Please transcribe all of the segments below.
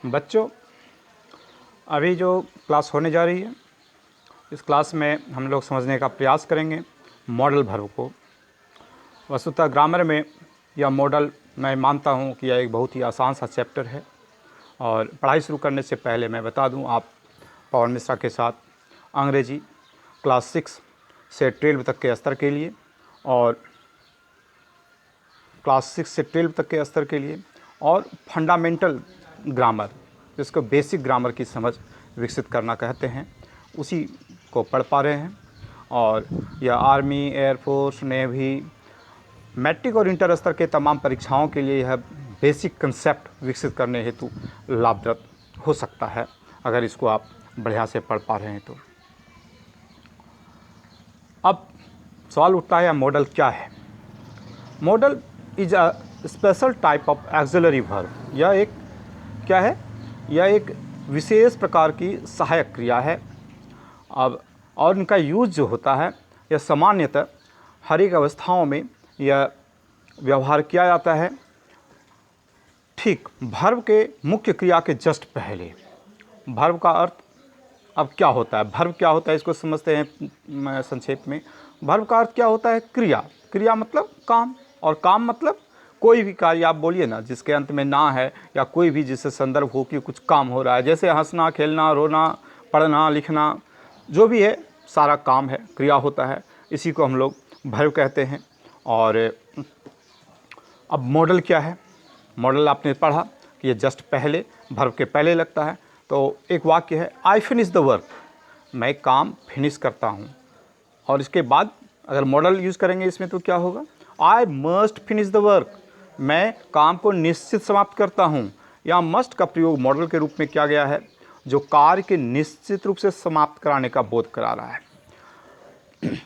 बच्चों, अभी जो क्लास होने जा रही है, इस क्लास में हम लोग समझने का प्रयास करेंगे मॉडल वर्ब को। वस्तुतः ग्रामर में यह मॉडल मैं मानता हूँ कि यह एक बहुत ही आसान सा चैप्टर है। और पढ़ाई शुरू करने से पहले मैं बता दूँ, आप पवन मिश्रा के साथ अंग्रेजी क्लास 6 से 12 तक के स्तर के लिए और क्लास 6 से 12 तक के स्तर के लिए और फंडामेंटल ग्रामर, जिसको बेसिक ग्रामर की समझ विकसित करना कहते हैं, उसी को पढ़ पा रहे हैं। और यह आर्मी, एयरफोर्स, नेवी, मैट्रिक और इंटर स्तर के तमाम परीक्षाओं के लिए यह बेसिक कंसेप्ट विकसित करने हेतु लाभप्रद हो सकता है, अगर इसको आप बढ़िया से पढ़ पा रहे हैं तो। अब सवाल उठता है, मॉडल क्या है? Model is a special type of axillary verb. यह एक क्या है? यह एक विशेष प्रकार की सहायक क्रिया है। अब और इनका यूज़ जो होता है, यह सामान्यतः हर एक अवस्थाओं में यह व्यवहार किया जाता है ठीक वर्ब के मुख्य क्रिया के जस्ट पहले। वर्ब का अर्थ अब क्या होता है? वर्ब क्या होता है, इसको समझते हैं संक्षेप में। वर्ब का अर्थ क्या होता है? क्रिया। क्रिया मतलब काम, और काम मतलब कोई भी कार्य आप बोलिए ना जिसके अंत में ना है, या कोई भी जिससे संदर्भ हो कि कुछ काम हो रहा है, जैसे हंसना, खेलना, रोना, पढ़ना, लिखना, जो भी है सारा काम है, क्रिया होता है। इसी को हम लोग वर्ब कहते हैं। और अब मॉडल क्या है? मॉडल आपने पढ़ा कि ये जस्ट पहले, वर्ब के पहले लगता है। तो एक वाक्य है, आई फिनिश द वर्क, मैं काम फिनिश करता हूँ। और इसके बाद अगर मॉडल यूज़ करेंगे इसमें तो क्या होगा? I must finish the work, मैं काम को निश्चित समाप्त करता हूँ। यहाँ मस्ट का प्रयोग मॉडल के रूप में किया गया है, जो कार्य के निश्चित रूप से समाप्त कराने का बोध करा रहा है।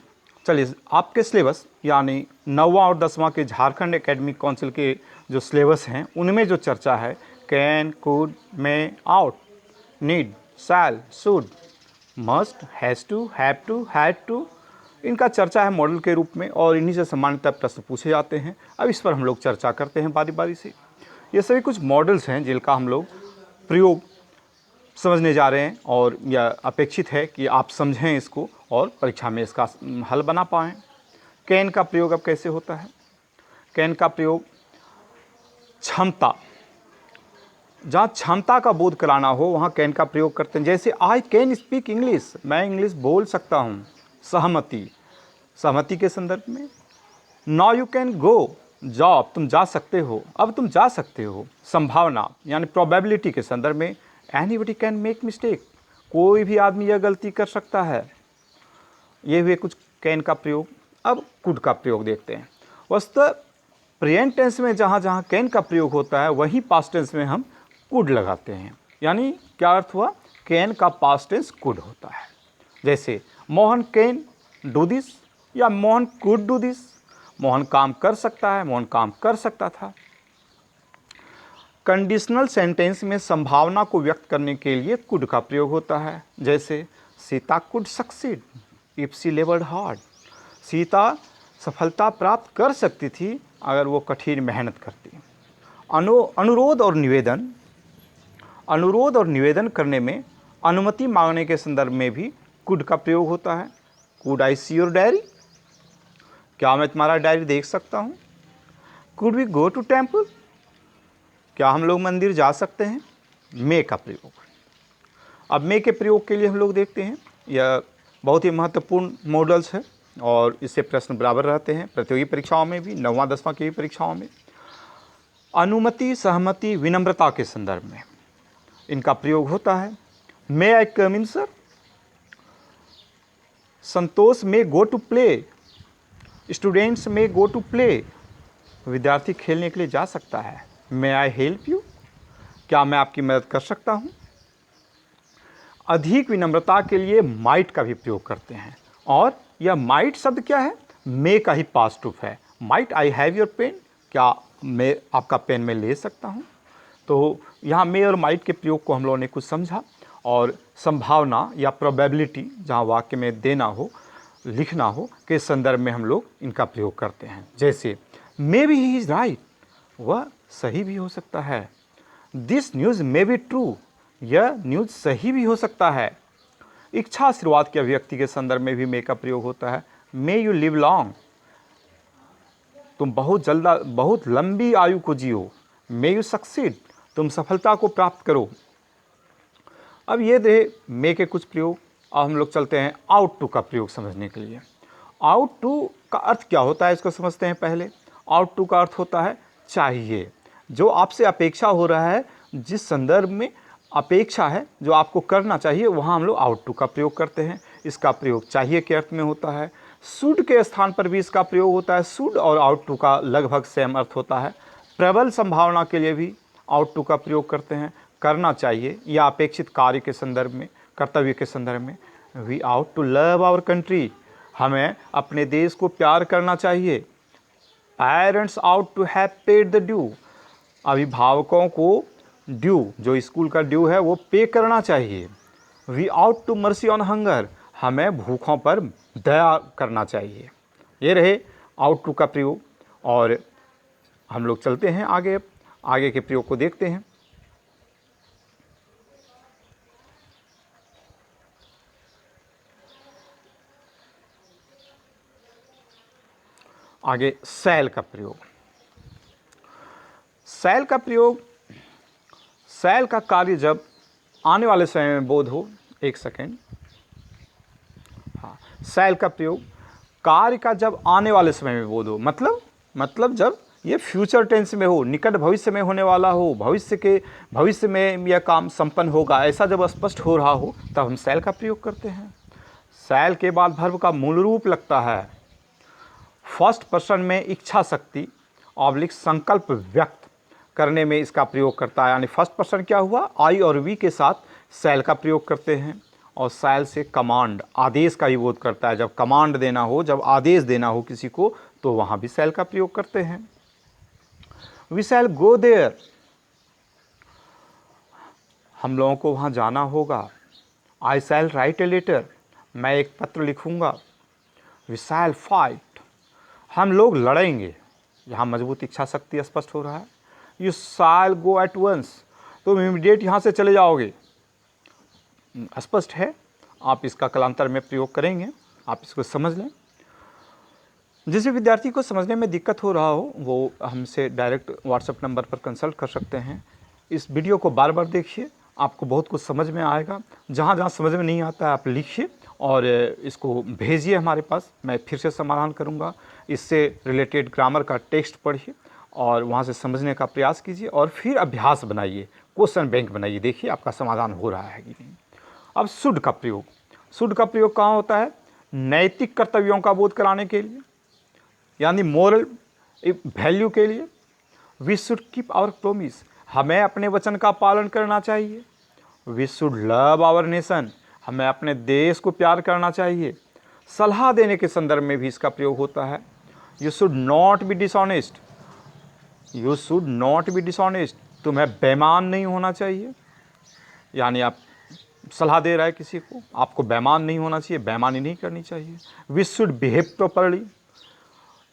चलिए, आपके सिलेबस यानी 9वां और 10वां के झारखंड एकेडमिक काउंसिल के जो सिलेबस हैं, उनमें जो चर्चा है can, could, may, ought, need, shall, should, must, has to, have to, had to, इनका चर्चा है मॉडल के रूप में, और इन्हीं से सामान्यतः प्रश्न पूछे जाते हैं। अब इस पर हम लोग चर्चा करते हैं बारी बारी से। ये सभी कुछ मॉडल्स हैं जिनका हम लोग प्रयोग समझने जा रहे हैं, और यह अपेक्षित है कि आप समझें इसको और परीक्षा में इसका हल बना पाएँ। कैन का प्रयोग अब कैसे होता है? कैन का प्रयोग क्षमता, जहाँ क्षमता का बोध कराना हो वहाँ कैन का प्रयोग करते हैं। जैसे आई कैन स्पीक इंग्लिश, मैं इंग्लिश बोल सकता हूँ। सहमति, सहमति के संदर्भ में। नाउ यू कैन गो, जाओ, तुम जा सकते हो, अब तुम जा सकते हो। संभावना यानी प्रोबेबिलिटी के संदर्भ में। एनीबडी कैन मेक मिस्टेक, कोई भी आदमी यह गलती कर सकता है। ये हुए कुछ कैन का प्रयोग। अब कुड का प्रयोग देखते हैं। वस्तुतः प्रेजेंट टेंस में जहाँ जहाँ कैन का प्रयोग होता है, वहीं पास्ट टेंस में हम कुड लगाते हैं। यानी क्या अर्थ हुआ? कैन का पास्ट टेंस कुड होता है। जैसे मोहन कैन डू दिस, या Mohan could do this, Mohan काम कर सकता है, मोहन काम कर सकता था। कंडीशनल सेंटेंस में संभावना को व्यक्त करने के लिए कुड का प्रयोग होता है। जैसे Sita could succeed if she लेबर्ड hard, Sita सफलता प्राप्त कर सकती थी अगर वो कठिन मेहनत करती। अनुरोध और निवेदन, अनुरोध और निवेदन करने में अनुमति मांगने के संदर्भ में भी कुड का प्रयोग होता है। Could I see your diary, क्या मैं तुम्हारा डायरी देख सकता हूँ। Could we go to temple, क्या हम लोग मंदिर जा सकते हैं। मे का प्रयोग। अब मे के प्रयोग के लिए हम लोग देखते हैं, यह बहुत ही महत्वपूर्ण मॉडल्स है और इससे प्रश्न बराबर रहते हैं प्रतियोगी परीक्षाओं में भी, 9वां 10वां की भी परीक्षाओं में। अनुमति, सहमति, विनम्रता के संदर्भ में इनका प्रयोग होता है। मे आई कम इन सर, संतोष में गो टू प्ले, स्टूडेंट्स में गो टू प्ले, विद्यार्थी खेलने के लिए जा सकता है। मे आई हेल्प यू, क्या मैं आपकी मदद कर सकता हूँ। अधिक विनम्रता के लिए माइट का भी प्रयोग करते हैं, और यह माइट शब्द क्या है? मे का ही पास्ट रूप है। Might I have your pen, क्या मैं आपका पेन में ले सकता हूँ। तो यहाँ मे और माइट के प्रयोग को हम लोगों ने कुछ समझा, और संभावना या प्रोबेबिलिटी जहाँ वाक्य में देना हो, लिखना हो के संदर्भ में हम लोग इनका प्रयोग करते हैं। जैसे may be he is right, वह सही भी हो सकता है। This news may be true, यह न्यूज़ सही भी हो सकता है। इच्छा आशीर्वाद के अभिव्यक्ति के संदर्भ में भी मे का प्रयोग होता है। मे यू लिव लॉन्ग, तुम बहुत लंबी आयु को जियो। मे यू सक्सीड, तुम सफलता को प्राप्त करो। अब ये रहे मे के कुछ प्रयोग। अब हम लोग चलते हैं आउट टू का प्रयोग समझने के लिए। आउट टू का अर्थ क्या होता है इसको समझते हैं पहले। आउट टू का अर्थ होता है चाहिए, जो आपसे अपेक्षा हो रहा है, जिस संदर्भ में अपेक्षा है, जो आपको करना चाहिए, वहाँ हम लोग आउट टू का प्रयोग करते हैं। इसका प्रयोग चाहिए के अर्थ में होता है। शुड के स्थान पर भी इसका प्रयोग होता है। शुड और आउट टू का लगभग सेम अर्थ होता है। प्रबल संभावना के लिए भी आउट टू का प्रयोग करते हैं, करना चाहिए या अपेक्षित कार्य के संदर्भ में, कर्तव्य के संदर्भ में। We ought to love our country, हमें अपने देश को प्यार करना चाहिए। Parents ought to have paid the due, अभिभावकों को ड्यू, जो स्कूल का ड्यू है, वो पे करना चाहिए। We ought to mercy on hunger, हमें भूखों पर दया करना चाहिए। ये रहे आउट टू का प्रयोग। और हम लोग चलते हैं आगे के प्रयोग को देखते हैं। आगे शैल का प्रयोग। शैल का प्रयोग, शैल का कार्य जब आने वाले समय में बोध हो। एक सेकेंड, हाँ, शैल का प्रयोग कार्य का जब आने वाले समय में बोध हो, मतलब जब ये फ्यूचर टेंस में हो, निकट भविष्य में होने वाला हो, भविष्य में यह काम संपन्न होगा, ऐसा जब स्पष्ट हो रहा हो, तब हम शैल का प्रयोग करते हैं। शैल के बाद वर्ब का मूल रूप लगता है। फर्स्ट पर्सन में इच्छा शक्ति ऑब्लिक संकल्प व्यक्त करने में इसका प्रयोग करता है। यानी फर्स्ट पर्सन क्या हुआ, आई और वी के साथ शैल का प्रयोग करते हैं। और शैल से कमांड, आदेश का भी बोध करता है। जब कमांड देना हो, जब आदेश देना हो किसी को, तो वहाँ भी शैल का प्रयोग करते हैं। वी शैल गो देयर, हम लोगों को वहाँ जाना होगा। आई शैल राइट ए लेटर, मैं एक पत्र लिखूँगा। वी शैल फाइट, हम लोग लड़ेंगे। यहाँ मजबूत इच्छा शक्ति स्पष्ट हो रहा है। You shall go at once, तुम इमीडिएट यहाँ से चले जाओगे। स्पष्ट है, आप इसका कालांतर में प्रयोग करेंगे, आप इसको समझ लें। जिस भी विद्यार्थी को समझने में दिक्कत हो रहा हो, वो हमसे डायरेक्ट व्हाट्सएप नंबर पर कंसल्ट कर सकते हैं। इस वीडियो को बार बार देखिए, आपको बहुत कुछ समझ में आएगा। जहाँ जहाँ समझ में नहीं आता है आप लिखिए और इसको भेजिए हमारे पास, मैं फिर से समाधान करूँगा। इससे रिलेटेड ग्रामर का टेक्स्ट पढ़िए और वहाँ से समझने का प्रयास कीजिए और फिर अभ्यास बनाइए, क्वेश्चन बैंक बनाइए, देखिए आपका समाधान हो रहा है कि नहीं। अब शुड का प्रयोग। शुड का प्रयोग कहाँ होता है, नैतिक कर्तव्यों का बोध कराने के लिए, यानी मोरल वैल्यू के लिए। We should keep our promise, हमें अपने वचन का पालन करना चाहिए। We should love our nation, हमें अपने देश को प्यार करना चाहिए। सलाह देने के संदर्भ में भी इसका प्रयोग होता है। You should not be dishonest, you should not be dishonest, तुम्हें बेईमान नहीं होना चाहिए। यानी आप सलाह दे रहा है किसी को, आपको बेईमान नहीं होना चाहिए, बेईमानी नहीं करनी चाहिए। वी शुड बिहेव प्रॉपर्ली,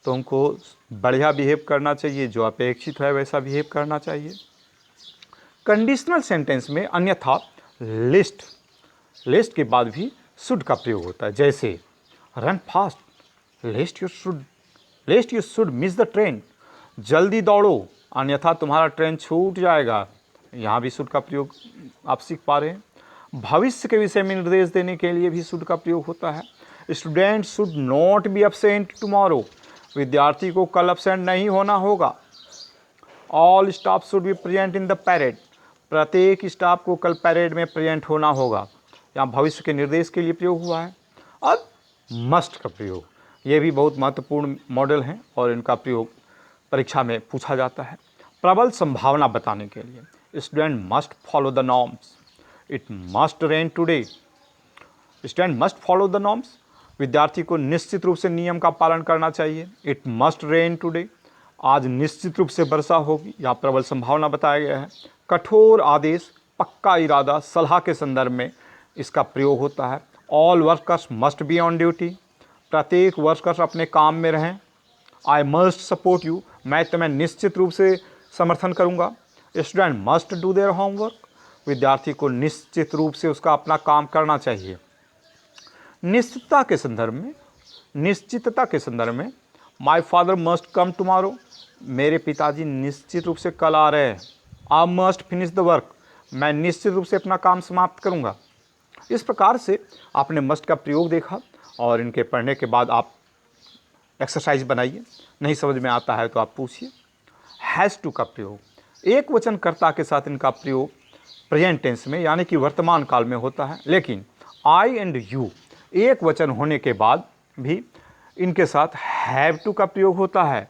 तुमको बढ़िया बिहेव करना चाहिए, जो अपेक्षित है वैसा बिहेव करना चाहिए। कंडीशनल सेंटेंस में अन्यथा लिस्ट के बाद भी शुड का प्रयोग होता है। जैसे run fast, लेस्ट you should miss the train, जल्दी दौड़ो अन्यथा तुम्हारा ट्रेन छूट जाएगा। यहाँ भी शुड का प्रयोग आप सीख पा रहे हैं। भविष्य के विषय में निर्देश देने के लिए भी शुड का प्रयोग होता है। Student should not be absent tomorrow, विद्यार्थी को कल एब्सेंट नहीं होना होगा। All staff should be present in the parade, प्रत्येक स्टाफ को कल पैरेड में प्रेजेंट होना होगा। यहाँ भविष्य के निर्देश के लिए प्रयोग हुआ है। अब मस्ट का प्रयोग, ये भी बहुत महत्वपूर्ण मॉडल हैं और इनका प्रयोग परीक्षा में पूछा जाता है। प्रबल संभावना बताने के लिए student must follow the norms, it must rain today, student must follow the norms, विद्यार्थी को निश्चित रूप से नियम का पालन करना चाहिए। इट मस्ट रेन टुडे, आज निश्चित रूप से वर्षा होगी, यहाँ प्रबल संभावना बताया गया है। कठोर आदेश, पक्का इरादा, सलाह के संदर्भ में इसका प्रयोग होता है। All workers must be on duty, प्रत्येक वर्कर्स अपने काम में रहें। आई मस्ट सपोर्ट यू, मैं तुम्हें निश्चित रूप से समर्थन करूँगा। Student must do their homework, विद्यार्थी को निश्चित रूप से उसका अपना काम करना चाहिए। निश्चितता के संदर्भ में my father must come tomorrow, मेरे पिताजी निश्चित रूप से कल आ रहे हैं। I must finish the work, मैं निश्चित रूप से अपना काम समाप्त करूँगा। इस प्रकार से आपने मस्ट का प्रयोग देखा और इनके पढ़ने के बाद आप एक्सरसाइज बनाइए, नहीं समझ में आता है तो आप पूछिए। हैज़ टू का प्रयोग, एक वचन कर्ता के साथ इनका प्रयोग प्रेजेंट टेंस में यानी कि वर्तमान काल में होता है, लेकिन आई एंड यू एक वचन होने के बाद भी इनके साथ हैव टू का प्रयोग होता है।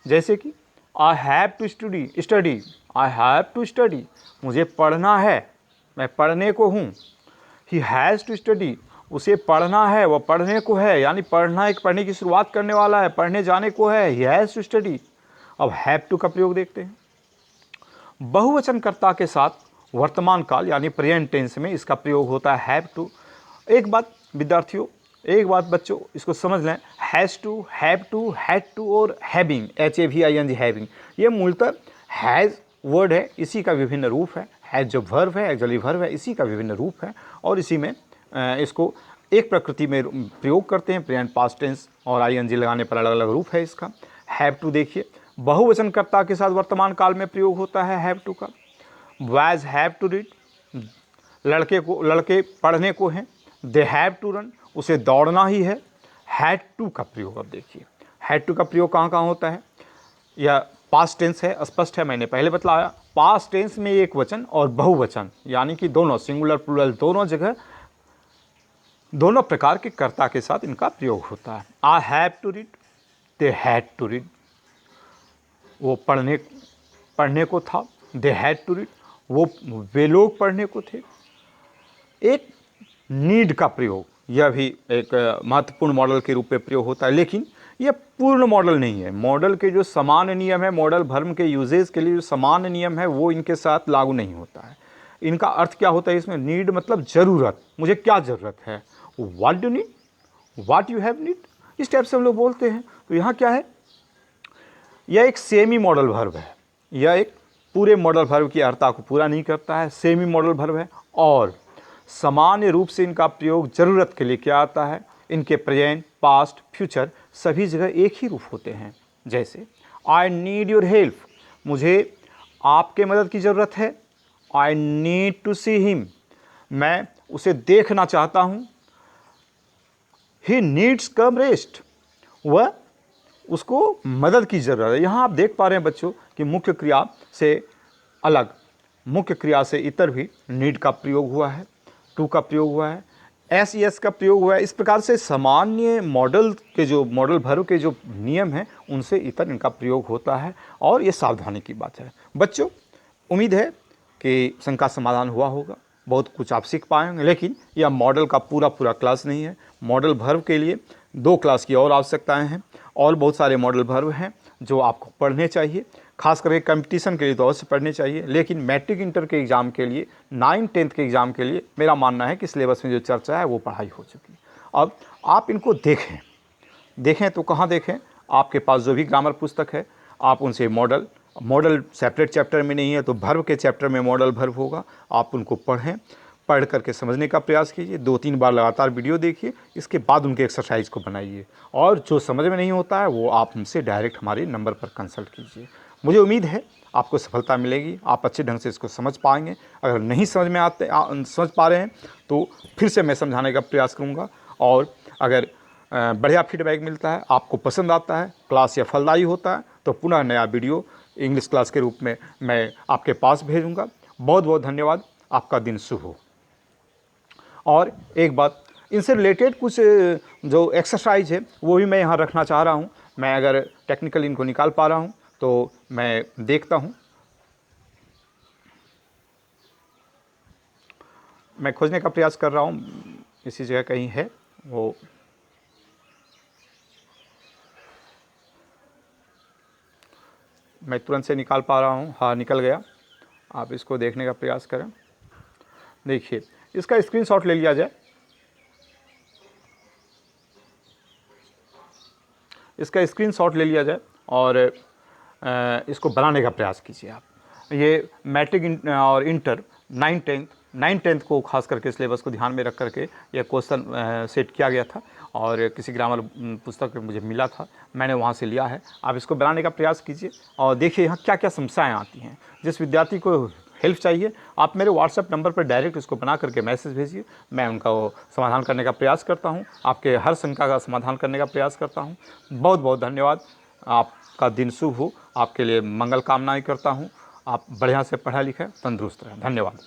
जैसे कि I have to study, I have to study, मुझे पढ़ना है, मैं पढ़ने को हूँ। ही हैज़ टू स्टडी, उसे पढ़ना है, वह पढ़ने को है, यानी पढ़ने की शुरुआत करने वाला है, पढ़ने जाने को है। He has to study. अब हैव टू का प्रयोग देखते हैं। बहुवचनकर्ता के साथ वर्तमान काल यानी प्रेजेंट टेंस में इसका प्रयोग होता है हैव टू। एक बात विद्यार्थियों, एक बात बच्चों, इसको समझ लें, has to, have to, had to और हैविंग, HAVING हैविंग, ये मूलतः हैज़ वर्ड है, इसी का विभिन्न रूप है। हैज़ जो वर्ब है, एक्चुअली वर्ब है, इसी का विभिन्न रूप है और इसी में इसको एक प्रकृति में प्रयोग करते हैं, प्रेजेंट पास्ट टेंस और ING लगाने पर अलग अलग रूप है इसका। हैव टू देखिए, बहुवचनकर्ता के साथ वर्तमान काल में प्रयोग होता है हैव टू का। बॉयज हैव टू रीड, लड़के पढ़ने को हैं। दे हैव टू रन, उसे दौड़ना ही है। हैड टू का प्रयोग, अब देखिए हैड टू का प्रयोग कहाँ कहाँ होता है। यह पास्ट टेंस है, स्पष्ट है, मैंने पहले बतलाया। पास्ट टेंस में एक वचन और बहुवचन यानी कि दोनों, सिंगुलर प्लूरल, दोनों जगह दोनों प्रकार के कर्ता के साथ इनका प्रयोग होता है। I have to read, they had to read, वो पढ़ने को था। दे हैड टू रीड, वे लोग पढ़ने को थे। एक नीड का प्रयोग, यह भी एक महत्वपूर्ण मॉडल के रूप में प्रयोग होता है, लेकिन यह पूर्ण मॉडल नहीं है। मॉडल के जो सामान्य नियम है, मॉडल भर्म के यूजेज के लिए जो सामान्य नियम है वो इनके साथ लागू नहीं होता है। इनका अर्थ क्या होता है इसमें, नीड मतलब ज़रूरत, मुझे क्या ज़रूरत है। What do need, what you have need, इस टाइप से हम लोग बोलते हैं। तो यहाँ क्या है, यह एक सेमी मॉडल वर्ब है, यह एक पूरे मॉडल वर्ब की अर्थता को पूरा नहीं करता है, सेमी मॉडल वर्ब है। और सामान्य रूप से इनका प्रयोग ज़रूरत के लिए क्या आता है, इनके प्रेजेंट, पास्ट, फ्यूचर सभी जगह एक ही रूप होते हैं। जैसे आई नीड योर हेल्प, मुझे आपके मदद की ज़रूरत है। I need to see him, मैं उसे देखना चाहता हूँ। ही नीड्स कम रेस्ट, वह उसको मदद की ज़रूरत है। यहाँ आप देख पा रहे हैं बच्चों कि मुख्य क्रिया से अलग, मुख्य क्रिया से इतर भी नीड का प्रयोग हुआ है, टू का प्रयोग हुआ है, SES का प्रयोग हुआ है। इस प्रकार से सामान्य मॉडल के जो मॉडल भर्व के जो नियम हैं उनसे इतर इनका प्रयोग होता है और ये सावधानी की बात है। बच्चों, उम्मीद है कि शंका समाधान हुआ होगा, बहुत कुछ आप सीख पाएंगे। लेकिन यह मॉडल का पूरा क्लास नहीं है। मॉडल भर्व के लिए 2 क्लास की और आवश्यकताएं हैं और बहुत सारे मॉडल भर्व हैं जो आपको पढ़ने चाहिए, खास करके कंपटीशन के लिए तो अवश्य पढ़ने चाहिए। लेकिन मैट्रिक इंटर के एग्ज़ाम के लिए, 9th 10th के एग्ज़ाम के लिए मेरा मानना है कि सिलेबस में जो चर्चा है वो पढ़ाई हो चुकी है। अब आप इनको देखें तो कहाँ देखें, आपके पास जो भी ग्रामर पुस्तक है आप उनसे मॉडल सेपरेट चैप्टर में नहीं है तो भर्व के चैप्टर में मॉडल भर्व होगा, आप उनको पढ़ करके समझने का प्रयास कीजिए। 2-3 बार लगातार वीडियो देखिए, इसके बाद उनके एक्सरसाइज को बनाइए और जो समझ में नहीं होता है वो आप हमसे डायरेक्ट हमारे नंबर पर कंसल्ट कीजिए। मुझे उम्मीद है आपको सफलता मिलेगी, आप अच्छे ढंग से इसको समझ पाएंगे। अगर नहीं समझ पा रहे हैं तो फिर से मैं समझाने का प्रयास करूँगा और अगर बढ़िया फीडबैक मिलता है, आपको पसंद आता है, क्लास या फलदायी होता है तो पुनः नया वीडियो इंग्लिश क्लास के रूप में मैं आपके पास भेजूँगा। बहुत बहुत धन्यवाद, आपका दिन शुभ हो। और एक बात, इनसे रिलेटेड कुछ जो एक्सरसाइज है वो भी मैं यहाँ रखना चाह रहा हूँ। मैं अगर टेक्निकली इनको निकाल पा रहा हूँ तो मैं देखता हूँ, मैं खोजने का प्रयास कर रहा हूँ, इसी जगह कहीं है वो। मैं तुरंत से निकाल पा रहा हूँ, हाँ निकल गया। आप इसको देखने का प्रयास करें। देखिए, इसका स्क्रीनशॉट ले लिया जाए, इसका स्क्रीनशॉट ले लिया जाए और इसको बनाने का प्रयास कीजिए आप। ये मैट्रिक और इंटर 9th को खास करके सिलेबस को ध्यान में रख करके यह क्वेश्चन सेट किया गया था और किसी ग्रामर पुस्तक मुझे मिला था, मैंने वहाँ से लिया है। आप इसको बनाने का प्रयास कीजिए और देखिए यहाँ क्या क्या समस्याएं आती हैं। जिस विद्यार्थी को हेल्प चाहिए आप मेरे व्हाट्सएप नंबर पर डायरेक्ट इसको बना करके मैसेज भेजिए, मैं उनका वो समाधान करने का प्रयास करता हूँ, आपके हर शंका का समाधान करने का प्रयास करता हूँ। बहुत बहुत धन्यवाद। आपका दिन शुभ हो, आपके लिए मंगल कामनाएं करता हूँ। आप बढ़िया से पढ़ा लिखें, तंदुरुस्त रहें। धन्यवाद।